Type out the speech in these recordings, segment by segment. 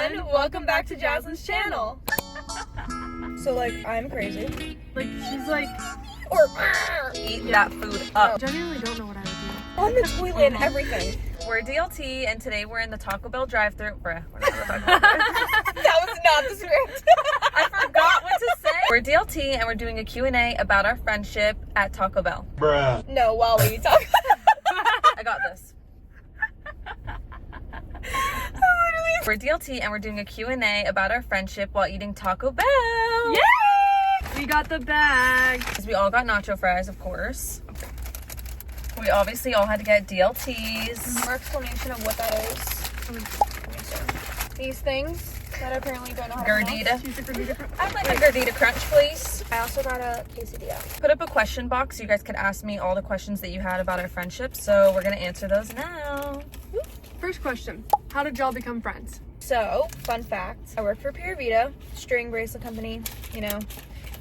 everyone. Welcome back to Jazlin's channel. So, like, I'm crazy. Like, she's like, Or Eat that food up. I genuinely don't know what I would do. on the toilet and everything. We're DLT, and today we're in the Taco Bell drive-thru. Bruh, we're not talking about this. That was not the script. I forgot what to say. We're DLT, and we're doing a Q&A about our friendship at Taco Bell. Bruh. No, while we talk. I got this. We're DLT, and we're doing a Q&A about our friendship while eating Taco Bell. Yay! We got the bag. Because we all got nacho fries, of course. We obviously all had to get DLTs. More explanation of what that is. These things that I apparently don't know how to pronounce. Gordita. She's a gordita. I'd like a Gordita Crunch, please. I also got a quesadilla. Put up a question box so you guys could ask me all the questions that you had about our friendship. So we're going to answer those now. First question. How did y'all become friends? So, fun fact, I work for Pura Vida, string bracelet company, you know.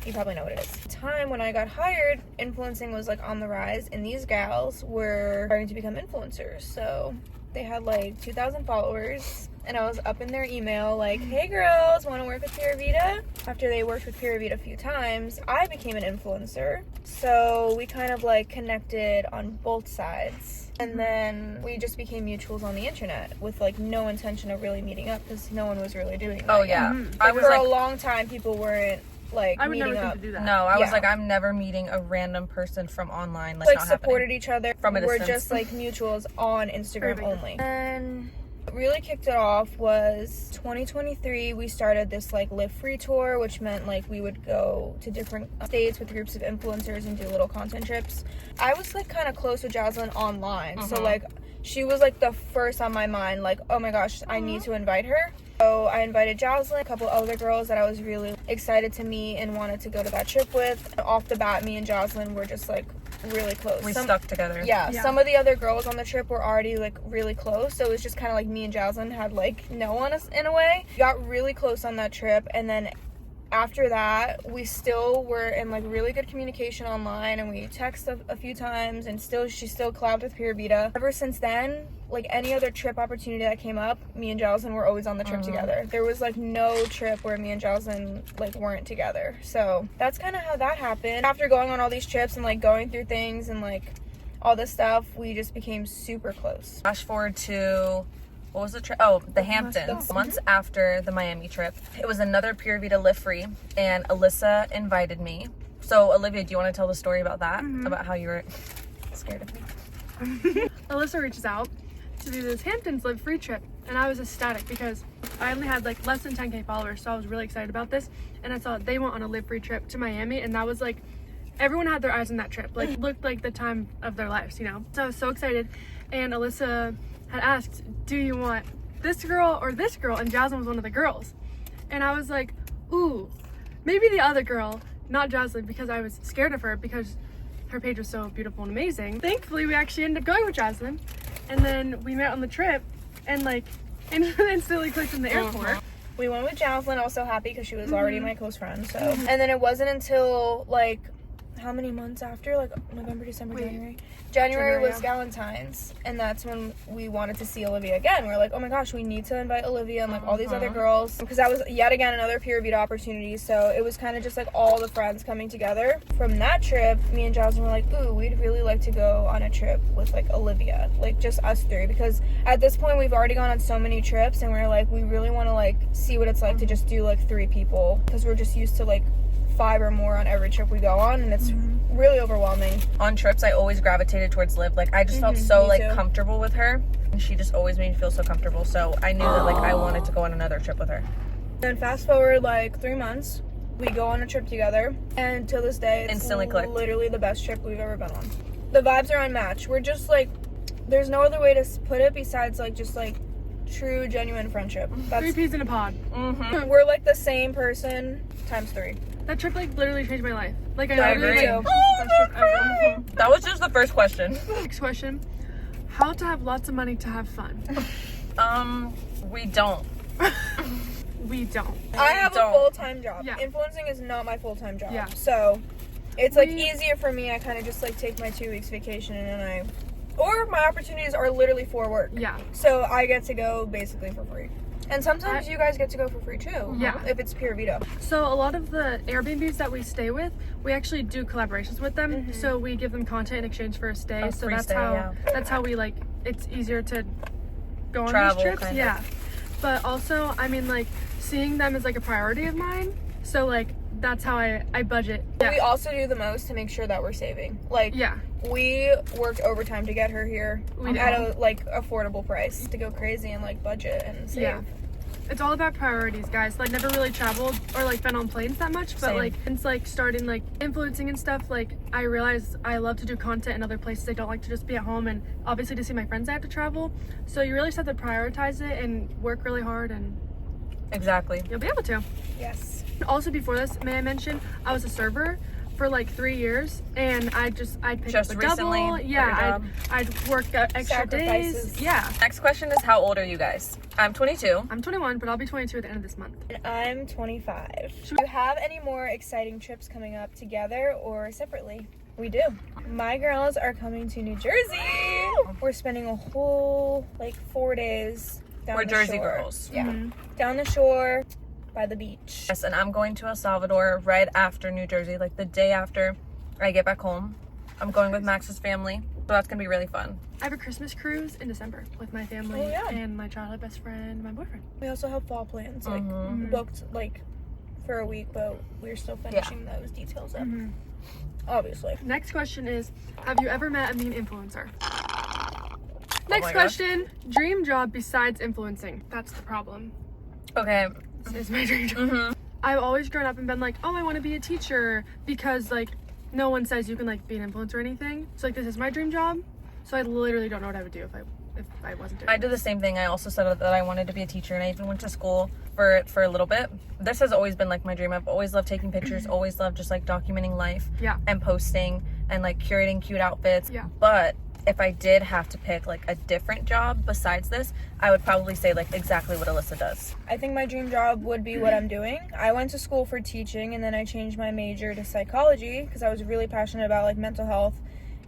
You probably know what it is. The time when I got hired, influencing was like on the rise, and these gals were starting to become influencers. So they had like 2,000 followers, and I was up in their email like, hey girls, want to work with Pura Vida? After they worked with Pura Vida a few times, I became an influencer. So we kind of like connected on both sides. And then we just became mutuals on the internet with like no intention of really meeting up because no one was really doing that. Oh, yeah. Mhm. I Like, was for like, a long time, people weren't like I would meeting never up. think to do that. no, I was Yeah. like, I'm never meeting a random person from online. Like, Like not supported happening. each other. From a We're distance. just like mutuals on Instagram Perfect. only. And what really kicked it off was 2023. We started this like Live Free tour, which meant like we would go to different states with groups of influencers and do little content trips. I was like kind of close with Jazlin online, so like she was like the first on my mind. Like, oh my gosh, I need to invite her. So I invited Jazlin, a couple other girls that I was really excited to meet and wanted to go to that trip with. Off the bat, me and Jazlin were just like really close. We stuck together. Yeah, Yeah. some of the other girls on the trip were already like really close, so it was just kind of like me and Jazlin had like no one in a way. We got really close on that trip, and then after that we still were in like really good communication online, and we texted a few times, and she still collabed with Pura Vida. Ever since then, like any other trip opportunity that came up, me and Jazlin were always on the trip together. There was like no trip where me and Jazlin like weren't together. So that's kind of how that happened. After going on all these trips and like going through things and like all this stuff, we just became super close. Flash forward to, what was the trip? Oh, the Hamptons. Months after the Miami trip. It was another Pura Vida Live Free, and Alyssa invited me. So, Olivia, do you want to tell the story about that? About how you were scared of me? Alyssa reaches out to do this Hamptons Live Free trip, and I was ecstatic because I only had like less than 10K followers, so I was really excited about this. And I saw they went on a Live Free trip to Miami, and that was like, everyone had their eyes on that trip. Like, looked like the time of their lives, you know? So I was so excited, and Alyssa had asked, do you want this girl or this girl? And Jazlin was one of the girls. And I was like, ooh, maybe the other girl, not Jazlin, because I was scared of her because her page was so beautiful and amazing. Thankfully, we actually ended up going with Jazlin. And then we met on the trip, and like, instantly clicked in the airport. We went with Jazlin. I was so happy because she was already my close friend. So, and then it wasn't until like how many months after? Like November, December, January. January was Valentine's, and that's when we wanted to see Olivia again. We were like, oh my gosh, we need to invite Olivia and like all these other girls, because that was yet again another Pura Vida opportunity. So it was kind of just like all the friends coming together. From that trip, me and Jazlin were like, ooh, we'd really like to go on a trip with like Olivia, like just us three, because at this point we've already gone on so many trips, and we're like, we really want to like see what it's like to just do like 3 people, because we're just used to like 5 or more on every trip we go on, and it's really overwhelming. On trips, I always gravitated towards Liv. Like, I just felt so me like too. comfortable with her, and she just always made me feel so comfortable. So I knew that like I wanted to go on another trip with her. Then fast forward like 3 months, we go on a trip together, and till this day it's Instantly clicked. literally the best trip we've ever been on. The vibes are unmatched. We're just like, there's no other way to put it besides like just like true genuine friendship. 3 That's peas in a pod. we're like the same person times 3. That trip like literally changed my life. Like, I I literally agree. like, best trip ever. That was just the first question. Next question. How to have lots of money to have fun? We don't. We don't. I have a don't. full-time job. Yeah. Influencing is not my full-time job. Yeah. So it's like We- easier for me. I kind of just like take my 2 weeks vacation, and then or my opportunities are literally for work. Yeah. So I get to go basically for free. And sometimes you guys get to go for free too. Yeah. If it's Pura Vida. So a lot of the Airbnbs that we stay with, we actually do collaborations with them. So we give them content in exchange for a stay. So that's how we like, it's easier to go on Travel, these trips. kind of. Yeah. But also, I mean, like, seeing them is like a priority of mine. So like, that's how I budget. Yeah. We also do the most to make sure that we're saving. Like, we worked overtime to get her here at a like affordable price to go crazy and like budget and save. Yeah. It's all about priorities, guys. Like, never really traveled or like been on planes that much, but like since like starting like influencing and stuff, like I realized I love to do content in other places. I don't like to just be at home, and obviously to see my friends I have to travel. So you really just have to prioritize it and work really hard, and exactly, you'll be able to. Yes. Also, before this, may I mention, I was a server for like 3 years, and I'd pick up a recently double. Yeah, I'd work extra days. Yeah. Next question is, how old are you guys? I'm 22. I'm 21, but I'll be 22 at the end of this month. And I'm 25. Do you have any more exciting trips coming up together or separately? We do. My girls are coming to New Jersey. We're spending a whole like 4 days down We're the Jersey shore. girls. Yeah. Down the shore by the beach. Yes, and I'm going to El Salvador right after New Jersey, like the day after I get back home. I'm going with Max's family, so that's gonna be really fun. I have a Christmas cruise in December with my family and my childhood best friend and my boyfriend. We also have fall plans, like booked like for a week, but we're still finishing those details up. Obviously. Next question is, have you ever met a mean influencer? Next question, dream job besides influencing. That's the problem. Okay. This is my dream job. I've always grown up and been like, oh, I want to be a teacher, because like no one says you can like be an influencer or anything. So like, this is my dream job. So I literally don't know what I would do if I wasn't doing it. I did the same thing. I also said that I wanted to be a teacher, and I even went to school for it for a little bit. This has always been like my dream. I've always loved taking pictures, always loved just like documenting life and posting and like curating cute outfits. But if I did have to pick like a different job besides this, I would probably say like exactly what Alyssa does. I think my dream job would be what I'm doing. I went to school for teaching, and then I changed my major to psychology because I was really passionate about like mental health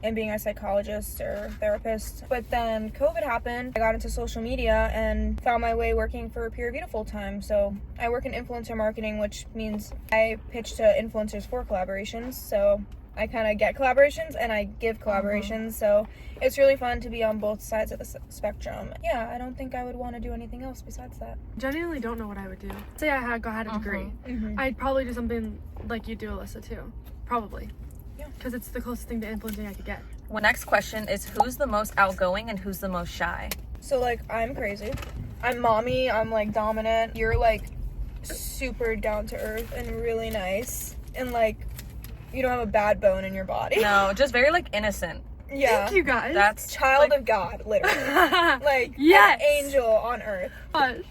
and being a psychologist or therapist. But then COVID happened. I got into social media and found my way working for Pura Vida full time. So I work in influencer marketing, which means I pitch to influencers for collaborations. So I kind of get collaborations and I give collaborations. So it's really fun to be on both sides of the spectrum. Yeah, I don't think I would want to do anything else besides that. Genuinely don't know what I would do. Say I had a degree. I'd probably do something like you do, Alyssa, too. Probably. Yeah. Because it's the closest thing to influencing I could get. Well, next question is, who's the most outgoing and who's the most shy? So like, I'm crazy. I'm mommy. I'm like dominant. You're like super down to earth and really nice. And like, you don't have a bad bone in your body. No, just very like innocent. Yeah. Thank you, guys. That's child of God, literally. Like, yes, an angel on earth. And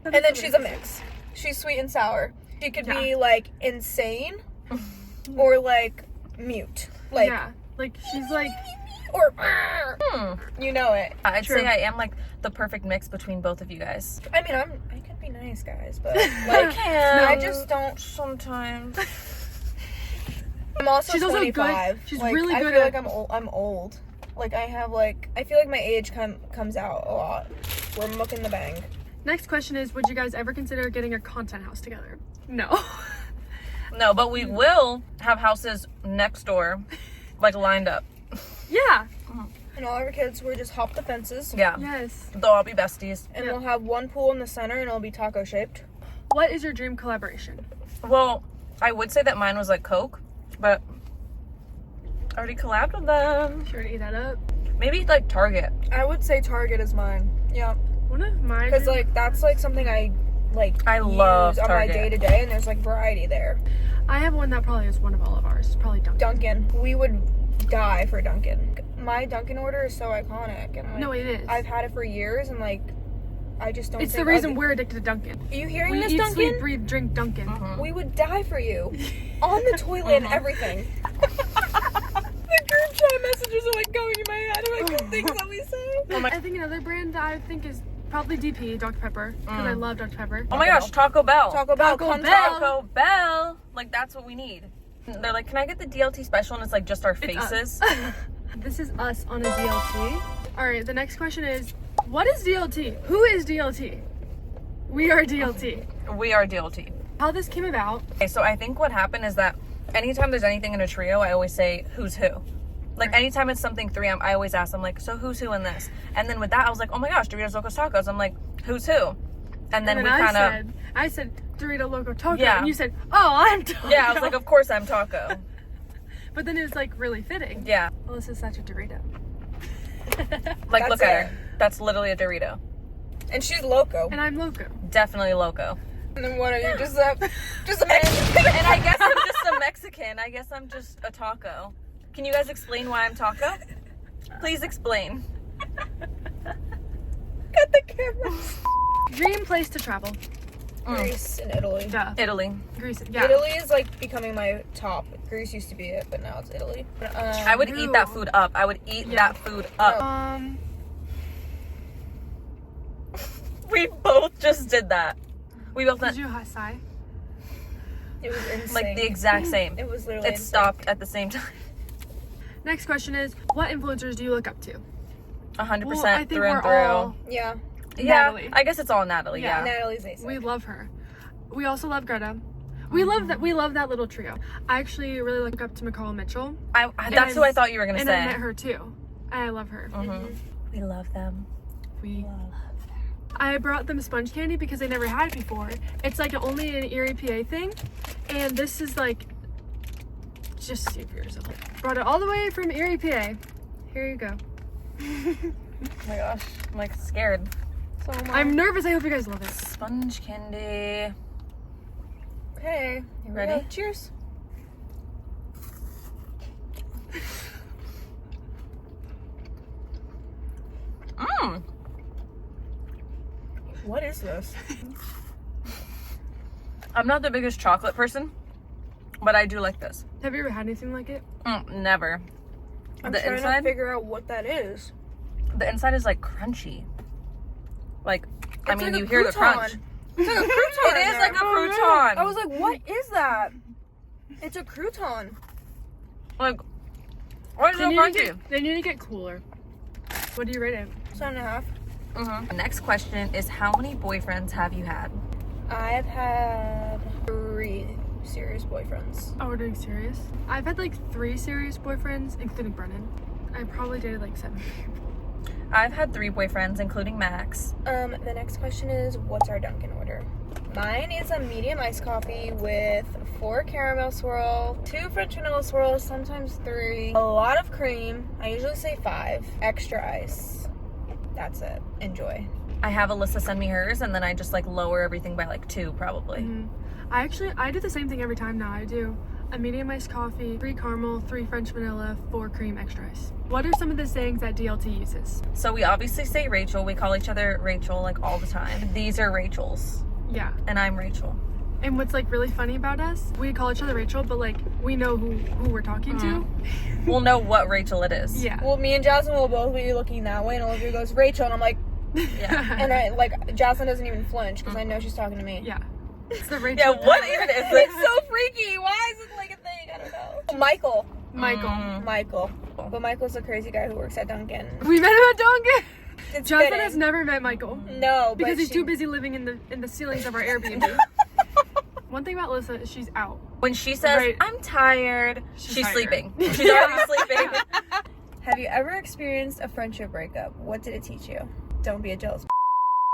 then she's a mix. She's sweet and sour. She could be like insane or like mute. Like, like she's like, or you know it. I'd say I am like the perfect mix between both of you guys. I mean, I can be nice, guys, but like I just don't sometimes. I'm also she's 25. Also good. She's like, really good. I feel like I'm old. Like I feel like my age comes out a lot. We're mucking the bang. Next question is, would you guys ever consider getting a content house together? No. No, but we will have houses next door, like lined up. Yeah. And all our kids, we're just hop the fences. Yeah. Yes. They'll all be besties. And we'll have one pool in the center, and it'll be taco shaped. What is your dream collaboration? Well, I would say that mine was like Coke, but I already collabed with them. Sure to eat that up. Maybe like Target. I would say Target is mine. Yeah. One of mine. Because like that's like something I love on Target. my day to day, and there's like variety there. I have one that probably is one of all of ours. Probably Dunkin. Dunkin. We would die for Dunkin. My Dunkin order is so iconic, and like, no, it is. I've had it for years, and like I just don't. It's the reason we're addicted to Dunkin. Are you hearing we this, eat, Dunkin? Sleep, breathe, drink Dunkin. We would die for you on the toilet and everything. The group chat messages are like going in my head. I'm like, the things that we say. I think another brand that I think is probably DP, Dr. Pepper, because I love Dr. Pepper. Oh my gosh, Taco Bell. Taco Bell. Taco Bell. Like, that's what we need. They're like, can I get the DLT special? And it's like just our faces. This is us on a DLT. All right, the next question is, what is DLT? Who is DLT? We are DLT. We are DLT. How this came about. Okay, so I think what happened is that anytime there's anything in a trio, I always say, who's who? Like, anytime it's something 3, I always ask them, like, so who's who in this? And then with that, I was like, oh my gosh, Doritos Locos Tacos. I'm like, who's who? And then we kind of... I said, Dorito Loco Taco. Yeah. And you said, oh, I'm Taco. Yeah, I was like, of course I'm Taco. But then it was, like, really fitting. Yeah. Alyssa's such a Dorito. Like, look at her. That's literally a Dorito. And she's loco. And I'm Loco. Definitely Loco. And then what are you, just a Mexican? And I guess I'm just a Mexican. I guess I'm just a taco. Can you guys explain why I'm Taco? Please explain. Got the camera. Dream place to travel. Greece and Italy. Duh. Italy. Greece. Yeah. Italy is like becoming my top. Greece used to be it, but now it's Italy. I would eat that food up. I would eat that food up. We both just did that. We both Did you sigh? It was insane. like the exact same. It was literally It stopped at the same time. Next question is, what influencers do you look up to? 100% Well, I think through and we're through. all- Yeah. Yeah, Natalie. I guess it's all Natalie. Yeah. Natalie's Ace. We love her. We also love Greta. We love that. We love that little trio. I actually really look up to McCall Mitchell. That's who I thought you were gonna and say. I met her too. And I love her. We love them. We love them. I brought them sponge candy because they never had it before. It's like only an Erie, PA thing, and this is like, just see for yourself. Brought it all the way from Erie, PA. Here you go. Oh my gosh, I'm like scared. So I'm nervous. I hope you guys love it. Sponge candy. Okay. You ready? Cheers. What is this? I'm not the biggest chocolate person, but I do like this. Have you ever had anything like it? Never. I'm The trying inside, to figure out what that is. the inside is like crunchy. Like, I mean, like you a hear the crouton. crunch. It's like a crouton. It is like a crouton. I was like, what is that? It's a crouton. Like, why is it so crunchy? They need to get cooler. What do you rate it? 7.5. The next question is, how many boyfriends have you had? I've had 3 serious boyfriends. Oh, we're doing serious? I've had like 3 serious boyfriends, including Brennan. I probably dated like 7 people. I've had 3 boyfriends, including Max. The next question is, what's our Dunkin' order? Mine is a medium iced coffee with 4 caramel swirl, 2 French vanilla swirls, sometimes 3, a lot of cream. I usually say 5, extra ice. That's it. Enjoy. I have Alyssa send me hers, and then I just like lower everything by like 2 probably. I do the same thing every time now. I do a medium iced coffee, 3 caramel, 3 French vanilla, 4 cream, extra ice. What are some of the sayings that DLT uses? So we obviously say Rachel. We call each other Rachel like all the time. These are Rachel's, Yeah. and I'm Rachel. And what's like really funny about us, we call each other Rachel, but like we know who we're talking to. We'll know what Rachel it is. Yeah. Well, me and Jasmine will both be looking that way, and Olivia goes, Rachel, and I'm like, Yeah. and I, like, Jasmine doesn't even flinch, because I know she's talking to me. Yeah. It's the Rachel. Yeah, what even is it? It's so freaky. Why is it like a thing? I don't know. Michael. Michael. But Michael's a crazy guy who works at Dunkin'. We met him at Dunkin'. It's Jasmine fitting. has never met Michael. No, Because but he's too busy living in the ceilings of our Airbnb. One thing about Alyssa is she's out. When she says, Right. I'm tired, she's tired. sleeping. She's already sleeping. Have you ever experienced a friendship breakup? What did it teach you? Don't be a jealous.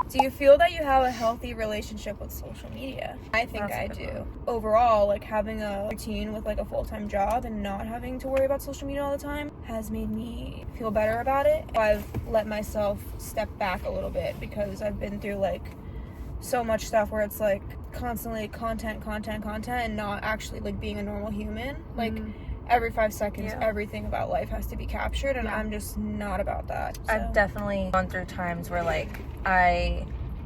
Do you feel that you have a healthy relationship with social media? I think That's a I good do. one. Overall, like having a routine with like a full-time job and not having to worry about social media all the time has made me feel better about it. I've let myself step back a little bit because I've been through like so much stuff where it's like constantly content and not actually like being a normal human. Like every 5 seconds, everything about life has to be captured, and I'm just not about that. So. I've definitely gone through times where like I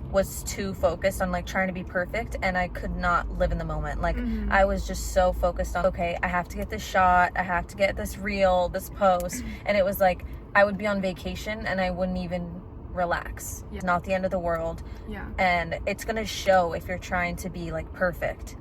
was too focused on like trying to be perfect, and I could not live in the moment. Like I was just so focused on, okay, I have to get this shot, I have to get this reel, this post, and it was like I would be on vacation and I wouldn't even relax. It's not the end of the world. Yeah. And it's gonna show if you're trying to be like perfect.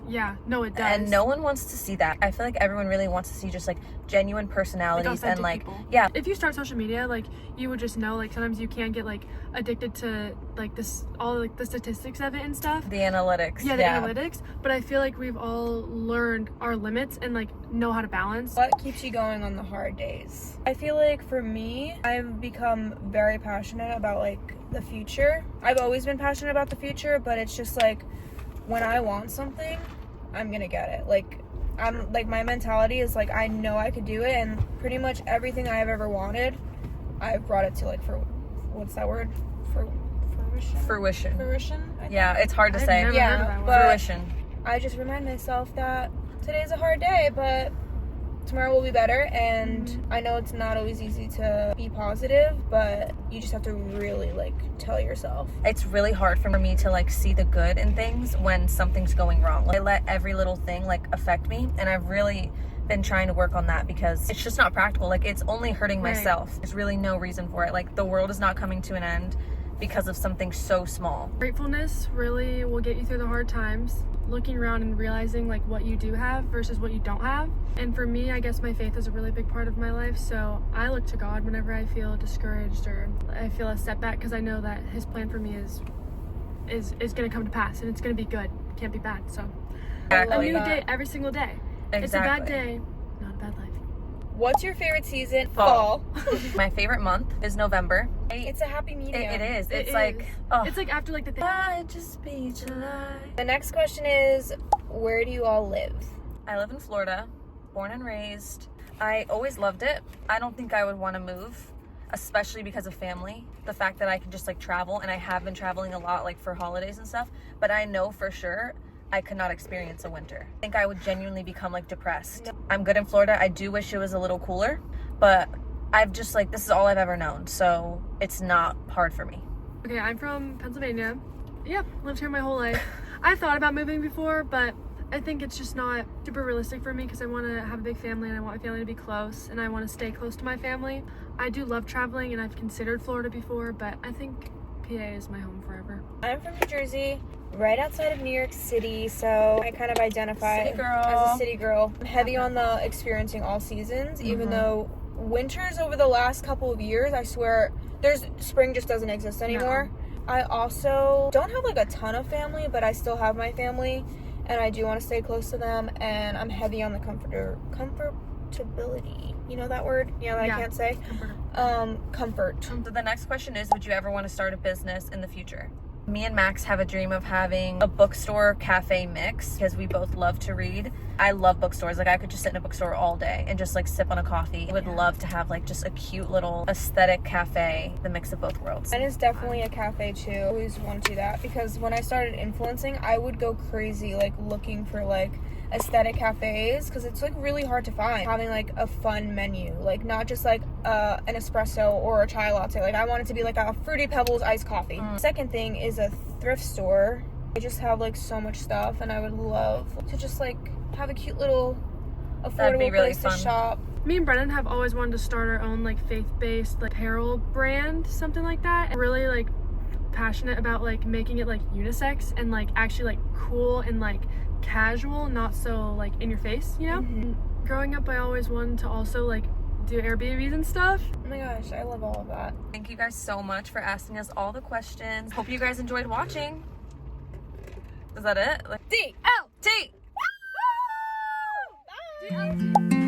Yeah, no, it does. And no one wants to see that. I feel like everyone really wants to see just like genuine personalities and like people. yeah. If you start social media, like you would just know like sometimes you can get like addicted to like this, all like the statistics of it and stuff. The analytics. Yeah, the analytics. But I feel like we've all learned our limits and like know how to balance. What keeps you going on the hard days? I feel like for me, I've become very passionate about like the future. I've always been passionate about the future, but it's just like when I want something, I'm gonna get it. Like I'm like, my mentality is like, I know I could do it, and pretty much everything I've ever wanted, I've brought it to like, for what's that word? Fruition. I think. Yeah, it's hard to say. Never heard of that word. But Fruition. I just remind myself that today's a hard day, but tomorrow will be better. And I know it's not always easy to be positive, but you just have to really like tell yourself. It's really hard for me to like see the good in things when something's going wrong. Like, I let every little thing like affect me, and I've really been trying to work on that because it's just not practical. Like, it's only hurting myself. There's really no reason for it. Like, the world is not coming to an end because of something so small. Gratefulness really will get you through the hard times. Looking around and realizing like what you do have versus what you don't have. And for me, I guess my faith is a really big part of my life. So I look to God whenever I feel discouraged or I feel a setback, because I know that His plan for me is going to come to pass, and it's going to be good. It can't be bad. So a new day every single day. Exactly. It's a bad day, not a bad life. What's your favorite season? Fall. My favorite month is November. It's a happy medium. It is. It's It like, is. oh. It's like after like the thing. Might just be July. The next question is, where do you all live? I live in Florida, born and raised. I always loved it. I don't think I would want to move, especially because of family. The fact that I can just like travel, and I have been traveling a lot like for holidays and stuff, but I know for sure I could not experience a winter. I think I would genuinely become like depressed. I'm good in Florida. I do wish it was a little cooler, but I've just like, this is all I've ever known, so it's not hard for me. Okay, I'm from Pennsylvania. Yep, lived here my whole life. I've thought about moving before, but I think it's just not super realistic for me because I want to have a big family and I want my family to be close and I want to stay close to my family. I do love traveling and I've considered Florida before, but I think PA is my home forever. I'm from New Jersey, right outside of New York City, so I kind of identify City girl. as a city girl. I'm heavy on the experiencing all seasons, even though winters over the last couple of years, I swear, spring just doesn't exist anymore. No. I also don't have like a ton of family, but I still have my family, and I do want to stay close to them, and I'm heavy on the comfortability. You know that word? Yeah, that I can't say. Comfort. So the next question is, would you ever want to start a business in the future? Me and Max have a dream of having a bookstore cafe mix because we both love to read. I love bookstores. Like, I could just sit in a bookstore all day and just like sip on a coffee. I would love to have like just a cute little aesthetic cafe, the mix of both worlds. Mine is definitely a cafe too. I always want to do that because when I started influencing, I would go crazy like looking for like aesthetic cafes because it's like really hard to find. Having like a fun menu, like not just like an espresso or a chai latte. Like, I want it to be like a Fruity Pebbles iced coffee. Second thing is a thrift store. They just have like so much stuff, and I would love to just like have a cute little affordable really place fun. to shop. Me and Brennan have always wanted to start our own like faith-based like apparel brand, something like that. I'm really like passionate about like making it like unisex and like actually like cool and like casual, not so like in your face, you know? Growing up, I always wanted to also like do Airbnbs and stuff. Oh my gosh, I love all of that. Thank you guys so much for asking us all the questions. Hope you guys enjoyed watching. Is that it? Like, D-L-T! Bye.